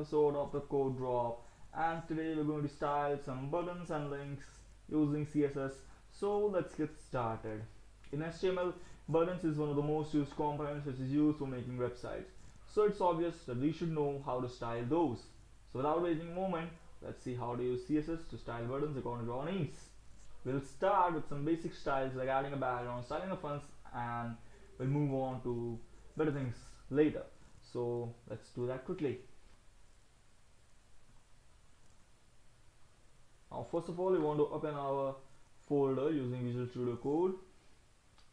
episode of the Code Drop, and today we're going to style some buttons and links using CSS. So let's get started. In HTML, buttons is one of the most used components which is used for making websites. So it's obvious that we should know how to style those. So without wasting a moment, let's see how to use CSS to style buttons according to our needs. We'll start with some basic styles like adding a background, styling the fonts, and we'll move on to better things later. So let's do that quickly. Now first of all, we want to open our folder using Visual Studio Code,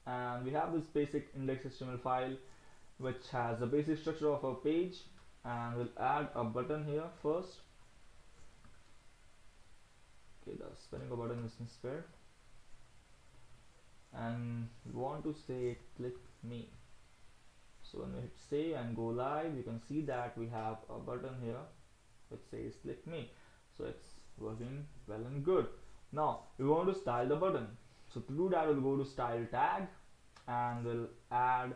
and we have this basic index.html file which has the basic structure of a page, and we'll add a button here first. Okay, the spelling of button is misspelled, and we want to say click me. So when we hit save and go live, you can see that we have a button here which says click me. So it's working well and good. Now we want to style the button. So to do that, we'll go to style tag and we'll add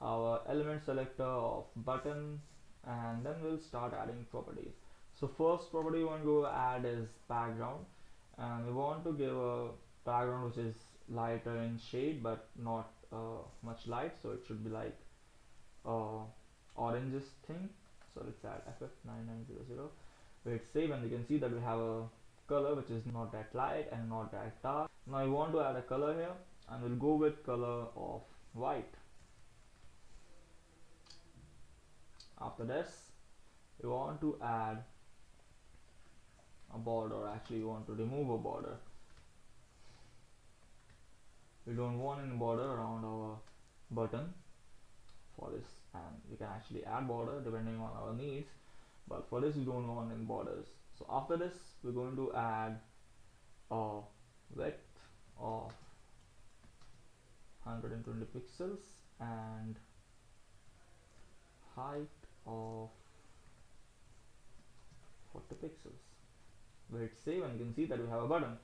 our element selector of button, and then we'll start adding properties. So first property we want to add is background, and we want to give a background which is lighter in shade but not much light, so it should be like oranges thing. So let's add ff9900. We hit save and you can see that we have a color which is not that light and not that dark. Now we want to add a color here, and we'll go with color of white. After this, we want to add a border. Actually, we want to remove a border. We don't want any border around our button for this, and we can actually add border depending on our needs, but for this we don't want any borders. So after this, we're going to add a width of 120 pixels and height of 40 pixels. We hit save and you can see that we have a button.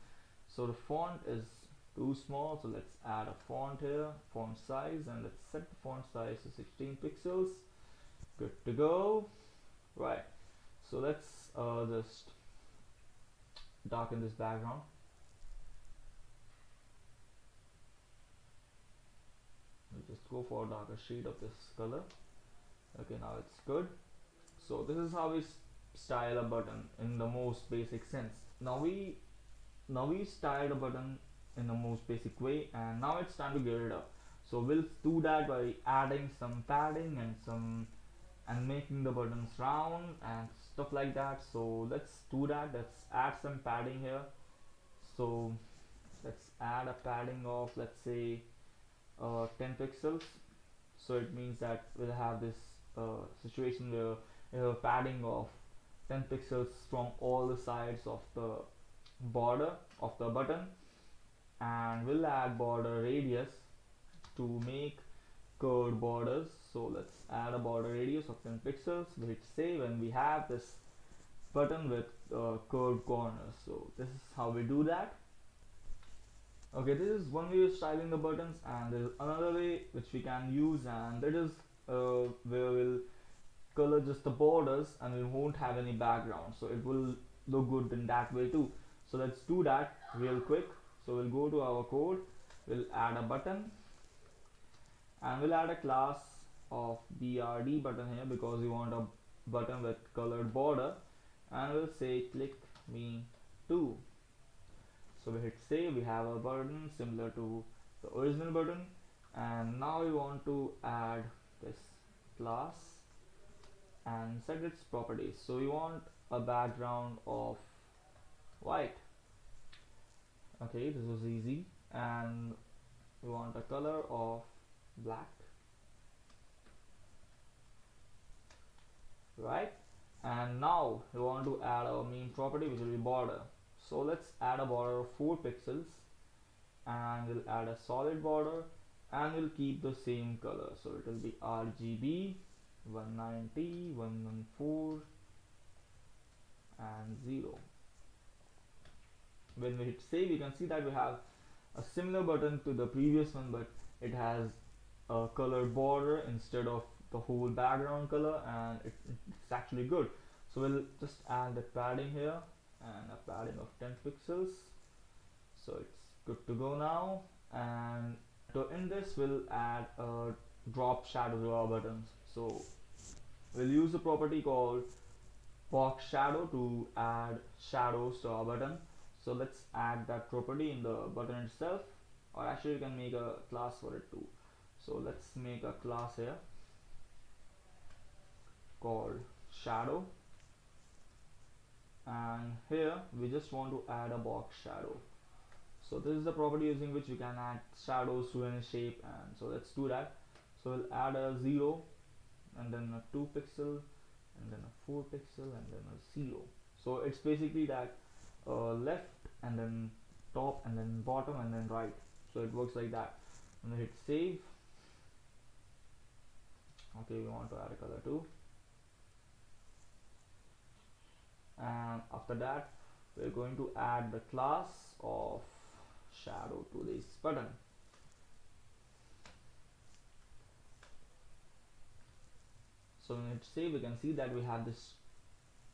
So the font is too small, so let's add a font here, font size, and let's set the font size to 16 pixels. Good to go. Right, so let's just darken this background. We'll just go for a darker shade of this color. Okay, now it's good. So this is how we style a button in the most basic sense. Now we styled a button in the most basic way, and now it's time to gear it up. So we'll do that by adding some padding and making the buttons round and stuff like that. So let's do that. Let's add some padding here. So let's add a padding of, let's say 10 pixels. So it means that we'll have this situation where we have a padding of 10 pixels from all the sides of the border of the button, and we'll add border radius to make curved borders. So let's add a border radius of 10 pixels. We hit save and we have this button with curved corners. So this is how we do that. Okay, this is one way of styling the buttons, and there is another way which we can use, and that is where we'll color just the borders and we won't have any background, so it will look good in that way too. So let's do that real quick. So we'll go to our code, we'll add a button, and we'll add a class of BRD button here because we want a button with colored border, and we'll say click me too. So we hit save, we have a button similar to the original button, and now we want to add this class and set its properties. So we want a background of white. Okay, this was easy. And we want a color of black, right? And now we want to add our main property, which will be border. So let's add a border of 4 pixels, and we'll add a solid border, and we'll keep the same color. So it will be RGB 190, 114 and 0. When we hit save, you can see that we have a similar button to the previous one, but it has a colored border instead of the whole background color, and it's actually good. So we'll just add the padding here and a padding of 10 pixels. So it's good to go now. And to end this, we'll add a drop shadow to our buttons. So we'll use a property called box shadow to add shadows to our button. So let's add that property in the button itself, or actually you can make a class for it too. So let's make a class here called shadow, and here we just want to add a box shadow. So this is the property using which you can add shadows to any shape, and so let's do that. So we'll add a 0 and then a 2 pixel and then a 4 pixel and then a 0. So it's basically that left and then top and then bottom and then right. So it works like that. And then hit save. Okay, we want to add a color too. And after that, we're going to add the class of shadow to this button. So when it's save, we can see that we have this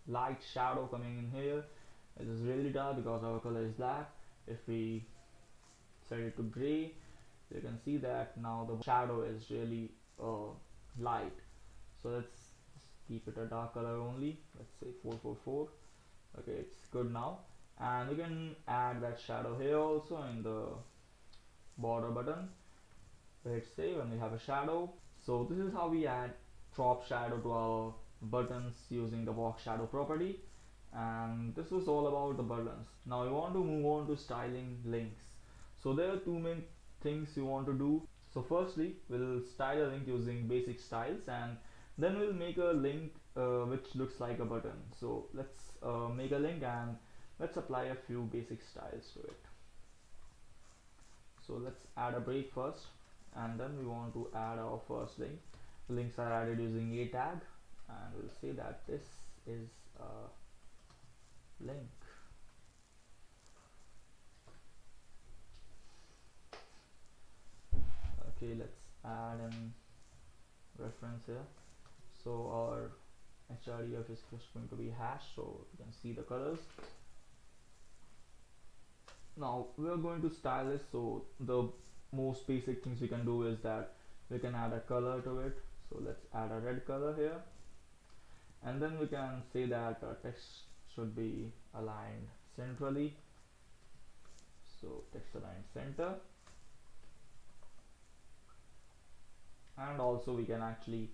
light shadow coming in here. It is really dark because our color is black. If we set it to gray, you can see that now the shadow is really light. So let's keep it a dark color only. Let's say 444. Okay, it's good now. And we can add that shadow here also in the border button. Hit save and we have a shadow. So this is how we add drop shadow to our buttons using the box shadow property. And this was all about the buttons. Now we want to move on to styling links. So there are two main things you want to do. So firstly, we'll style a link using basic styles, and then we'll make a link which looks like a button. So let's make a link and let's apply a few basic styles to it. So let's add a break first, and then we want to add our first link. Links are added using a tag, and we'll say that this is a link. Okay, let's add an reference here. So our href is just going to be hash, so you can see the colors. Now we are going to style this, so the most basic things we can do is that we can add a color to it. So let's add a red color here, and then we can say that our text should be aligned centrally. So text aligned center, and also we can actually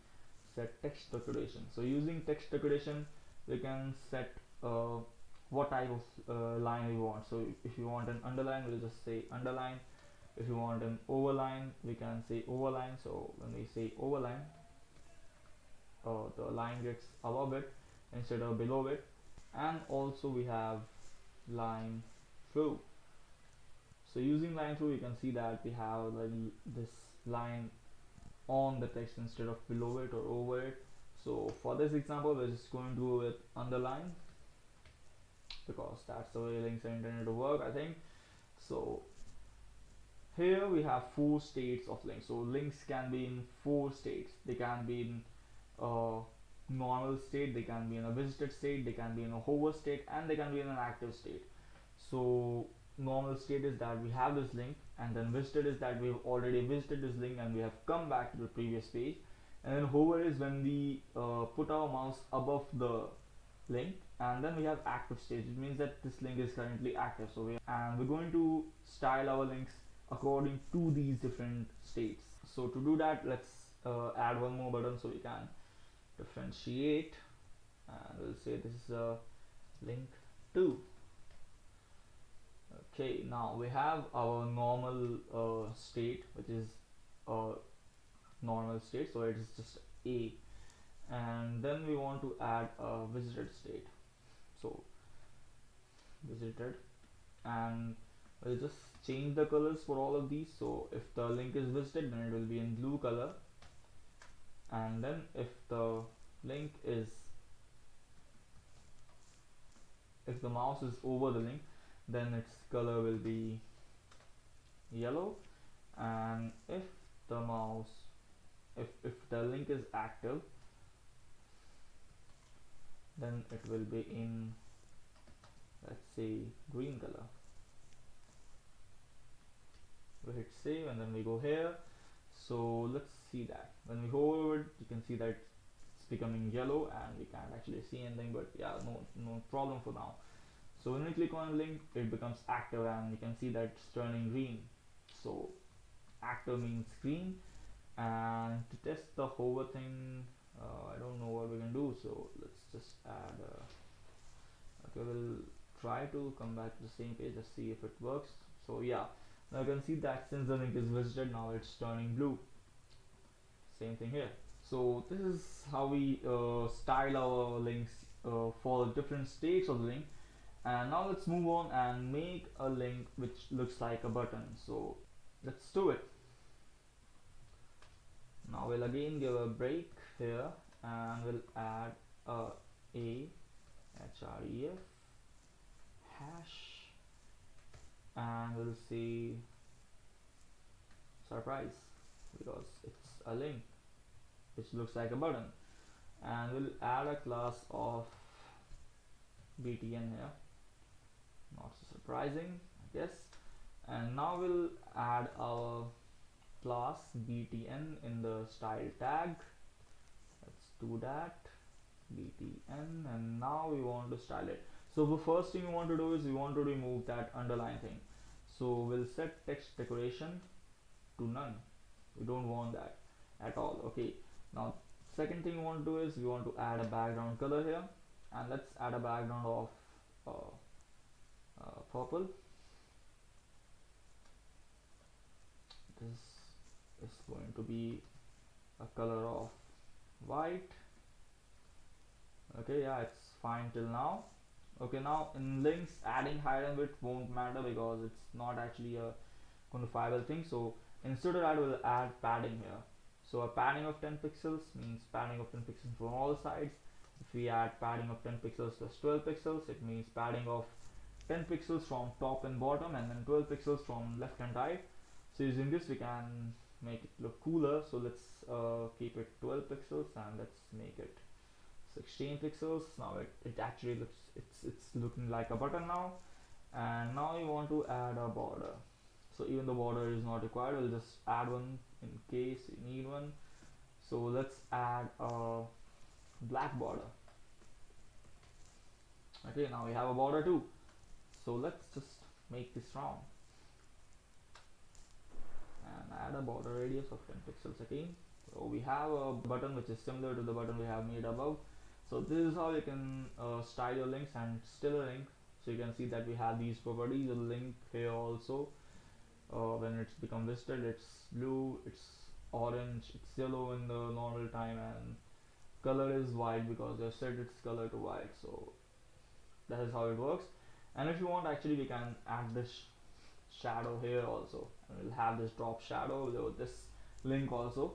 set text decoration. So using text decoration, we can set what type of line we want. So if you want an underline, we'll just say underline. If you want an overline, we can say overline. So when we say overline, the line gets above it instead of below it. And also we have line through. So using line through, you can see that we have this line on the text instead of below it or over it. So for this example, we're just going to go with underline because that's the way links are intended to work, I think. So here we have 4 states of links. So links can be in 4 states. They can be in normal state, they can be in a visited state, they can be in a hover state, and they can be in an active state. So normal state is that we have this link, and then visited is that we've already visited this link and we have come back to the previous page, and then hover is when we put our mouse above the link, and then we have active state. It means that this link is currently active. So we're going to style our links according to these different states. So to do that, let's add one more button so we can differentiate, and we'll say this is a link 2. Okay, now we have our normal state, which is a normal state, so it is just A, and then we want to add a visited state. So visited, and we'll just change the colors for all of these. So if the link is visited, then it will be in blue color, and then if the link is, if the mouse is over the link, then its color will be yellow, and if the link is active, then it will be in, let's say, green color. We hit save and then we go here. So let's see that when we hover over it, you can see that it's becoming yellow and we can't actually see anything, but yeah, no problem for now. So when we click on a link, it becomes active and you can see that it's turning green. So active means green. And to test the hover thing, I don't know what we can do, so let's just add okay, we'll try to come back to the same page and see if it works. So yeah, now you can see that since the link is visited, now it's turning blue. Same thing here. So this is how we style our links for different states of the link. And now let's move on and make a link which looks like a button. So let's do it. Now we'll again give a break here and we'll add a href hash and we'll see surprise because it's a link which looks like a button, and we'll add a class of btn here, not so surprising I guess. And now we'll add our class btn in the style tag. Let's do that, btn, and now we want to style it. So the first thing we want to do is we want to remove that underline thing. So we'll set text decoration to none. We don't want that at all. Okay, now second thing we want to do is we want to add a background color here, and let's add a background of purple. This is going to be a color of white. Okay, yeah, it's fine till now. Okay, now in links, adding height and width won't matter because it's not actually a quantifiable thing. So instead of that, we'll add padding here. So a padding of 10 pixels means padding of 10 pixels from all sides. If we add padding of 10 pixels plus 12 pixels, it means padding of 10 pixels from top and bottom and then 12 pixels from left and right. So using this we can make it look cooler. So let's keep it 12 pixels and let's make it 16 pixels. Now it actually looks, it's looking like a button now. And now you want to add a border. So even the border is not required, we'll just add one in case you need one. So let's add a black border. Okay, now we have a border too. So let's just make this round and add a border radius of 10 pixels again. So we have a button which is similar to the button we have made above. So this is how you can style your links and still a link. So you can see that we have these properties of the link here also. When it's become listed, it's blue, it's orange, it's yellow in the normal time, and color is white because they set its color to white. So that is how it works. And if you want, actually we can add this shadow here also, and we'll have this drop shadow below this link also.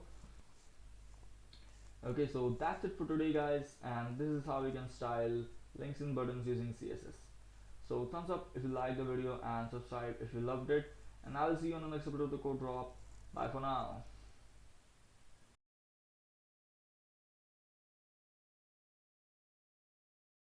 Okay, so that's it for today guys, and this is how we can style links and buttons using CSS. So thumbs up if you liked the video and subscribe if you loved it, and I'll see you on the next episode of the Code Drop. Bye for now.